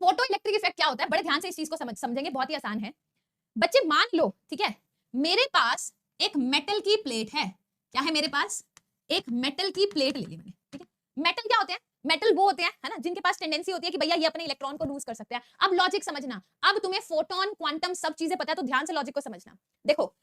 Photo electric effect क्या होता है, बड़े ध्यान से इस चीज को समझेंगे, बहुत ही आसान है बच्चे। मान लो, ठीक है, मेरे पास एक मेटल की प्लेट है। क्या है मेरे पास? एक मेटल की प्लेट ले ली मैंने, ठीक है। मेटल क्या होते हैं? मेटल वो होते हैं, है ना, जिनके पास टेंडेंसी होती है कि भैया ये अपने इलेक्ट्रॉन को लूज कर सकते हैं। अब लॉजिक समझना, अब तुम्हें फोटोन, क्वांटम सब चीजें पता है तो ध्यान से लॉजिक को समझना। देखो,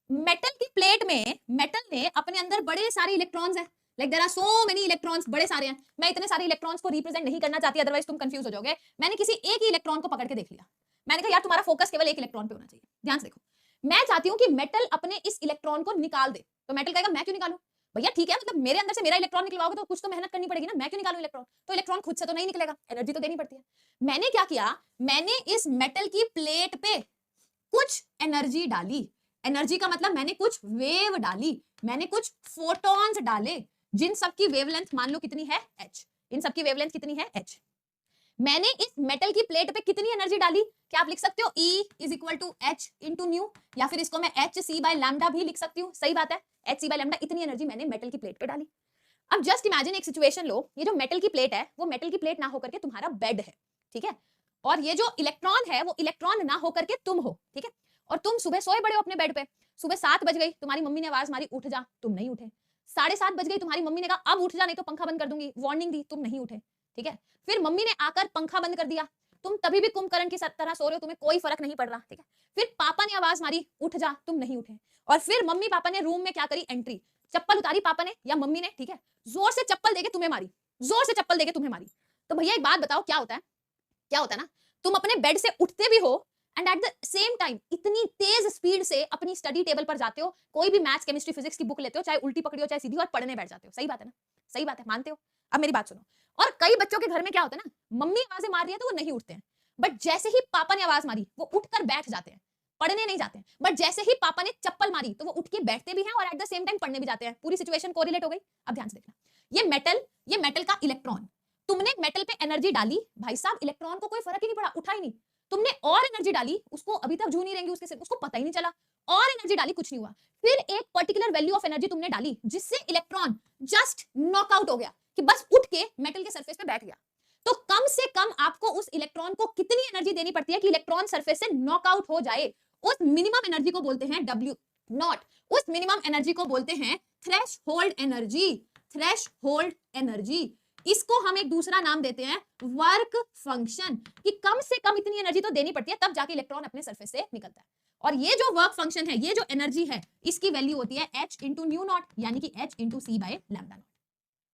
मेटल की प्लेट में मेटल ने अपने अंदर बड़े सारे इलेक्ट्रॉन्स हैं, like there are so many electrons, बड़े सारे हैं। मैं इतने सारे इलेक्ट्रॉन्स को रिप्रेजेंट नहीं करना चाहती, अदरवाइज तुम कंफ्यूज हो जाओगे। मैंने किसी एक ही इलेक्ट्रॉन को पकड़ के देख लिया, मैंने कहा यार तुम्हारा फोकस केवल एक इलेक्ट्रॉन पे होना चाहिए। ध्यान से देखो, मैं चाहती हूं कि मेटल अपने इस इलेक्ट्रॉन को निकाल दे, तो मेटल कहेगा मैं क्यों निकालूं? भैया ठीक है, मतलब मेरे अंदर से मेरा इलेक्ट्रॉन निकलवाओगे तो कुछ तो मेहनत करनी पड़ेगी ना, मैं क्यों निकालूं इलेक्ट्रॉन? तो इलेक्ट्रॉन खुद से तो नहीं निकलेगा, एनर्जी तो देनी पड़ती है। मैंने क्या किया, मैंने इस मेटल की प्लेट पे कुछ एनर्जी डाली। एनर्जी का मतलब मैंने कुछ वेव डाली, मैंने कुछ फोटॉन्स डाले, जिन सब की वेवलेंथ मान लो कितनी है, h। इन सब की वेवलेंथ कितनी है, h। मैंने इस मेटल की प्लेट पे कितनी एनर्जी डाली? क्या आप लिख सकते हो E is equal to h into nu, या फिर इसको मैं एच सी बाय लैम्डा भी लिख सकती हूँ। सही बात है, एच सी बाय लैम्डा, इतनी एनर्जी मैंने मेटल की प्लेट पे डाली। अब जस्ट इमेजिन एक सिचुएशन लो, ये जो मेटल की प्लेट है वो मेटल की प्लेट ना होकर के तुम्हारा बेड है, ठीक है, और ये जो इलेक्ट्रॉन है वो इलेक्ट्रॉन ना होकर के तुम हो, ठीक है। और तुम सुबह सोए बड़े हो अपने बेड पे, सुबह 7 बज गई, तुम्हारी मम्मी ने आवाज मारी उठ जा, तुम नहीं उठे। 7:30 बज गई, तुम्हारी मम्मी ने कहा अब उठ जा नहीं तो पंखा बंद कर दूंगी, वार्निंग दी, तुम नहीं उठे, ठीक है। फिर मम्मी ने आकर पंखा बंद कर दिया, तुम तभी भी कुंभकर्ण की तरह सो रहे हो, तुम्हें कोई फर्क नहीं पड़ रहा, ठीक है। फिर पापा ने आवाज मारी उठ जा, तुम नहीं उठे, और फिर मम्मी पापा ने रूम में क्या करी, एंट्री, चप्पल उतारी पापा ने या मम्मी ने, ठीक है, जोर से चप्पल देके तुम्हें मारी, जोर से चप्पल देके तुम्हें मारी। तो भैया एक बात बताओ, क्या होता है, क्या होता है ना, तुम अपने बेड से उठते भी हो and at the same time इतनी तेज स्पीड से अपनी स्टडी टेबल पर जाते हो, कोई भी मैथ्स केमिस्ट्री फिजिक्स की बुक लेते हो, चाहे उल्टी पकड़ी हो चाहे सीधी, और पढ़ने बैठ जाते हो। सही बात है ना, सही बात है, मानते हो? अब मेरी बात सुनो, और कई बच्चों के घर में क्या होता है ना, मम्मी आवाजें मार रही है तो वो नहीं उठते हैं, बट जैसे ही पापा ने आवाज मारी वो उठकर बैठ जाते हैं, पढ़ने नहीं जाते हैं। बट जैसे ही पापा ने चप्पल मारी तो वो उठ के बैठते भी हैं और एट द सेम टाइम पढ़ने भी जाते हैं। पूरी सिचुएशन कोरिलेट हो गई। अब ध्यान से देखना, ये मेटल का इलेक्ट्रॉन, तुमने मेटल पे एनर्जी डाली, भाई साहब इलेक्ट्रॉन को कोई फर्क ही नहीं पड़ा, उठा ही नहीं। तुमने और एनर्जी डाली, उसको अभी तक जू नहीं रहेंगी उसके सिर, उसको पता ही नहीं चला, और एनर्जी डाली, कुछ नहीं हुआ। फिर एक पर्टिकुलर वैल्यू ऑफ एनर्जी तुमने डाली जिससे इलेक्ट्रॉन जस्ट नॉकआउट हो गया, कि बस उठ के मेटल के सरफेस पे बैठ गया। तो कम से कम आपको उस इलेक्ट्रॉन को कितनी एनर्जी देनी पड़ती है कि इलेक्ट्रॉन सरफेस से नॉकआउट हो जाए? उस मिनिमम एनर्जी को बोलते हैं W नॉट, उस मिनिमम एनर्जी को बोलते हैं थ्रेशहोल्ड एनर्जी, थ्रेशहोल्ड एनर्जी। इसको हम एक दूसरा नाम देते हैं वर्क फंक्शन, कि कम से कम इतनी एनर्जी तो देनी पड़ती है तब जाके इलेक्ट्रॉन अपने सरफेस से निकलता है। और ये जो वर्क फंक्शन है, ये जो एनर्जी है, इसकी वैल्यू होती है h इंटू न्यू नॉट, यानी कि h into c by lambda naught.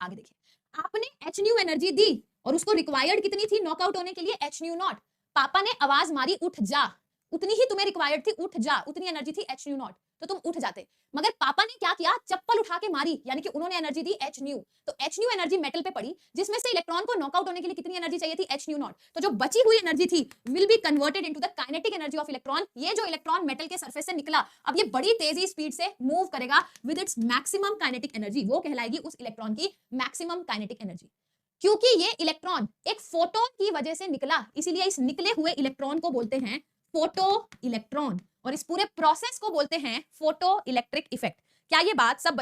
आगे देखिए, आपने h न्यू एनर्जी दी और उसको रिक्वायर्ड कितनी थी नॉकआउट होने के लिए, h न्यू नॉट। पापा ने आवाज मारी उठ जा, उतनी ही तुम्हें रिक्वायर्ड थी, उठ जा, उतनी एनर्जी थी h न्यू नॉट, तो तुम उठ जाते। मगर पापा ने क्या किया, चप्पल उठा के मारी, यानी कि उन्होंने एनर्जी दी h न्यू, तो h न्यू एनर्जी मेटल पे पड़ी, जिसमें से इलेक्ट्रॉन को नॉकआउट होने के लिए कितनी एनर्जी चाहिए थी, h न्यू नॉट। तो जो बची हुई एनर्जी थी will be converted into the kinetic energy of electron. ये जो इलेक्ट्रॉन मेटल के सरफेस से निकला, अब ये बड़ी तेजी स्पीड से मूव करेगा with its maximum kinetic energy, वो कहलाएगी उस इलेक्ट्रॉन की मैक्सिमम काइनेटिक एनर्जी। क्योंकि ये इलेक्ट्रॉन एक फोटोन की वजह से निकला, इसीलिए इस निकले हुए इलेक्ट्रॉन को बोलते हैं फोटो इलेक्ट्रॉन, और इस पूरे प्रोसेस को बोलते हैं फोटो इलेक्ट्रिक इफेक्ट। क्या ये बात सब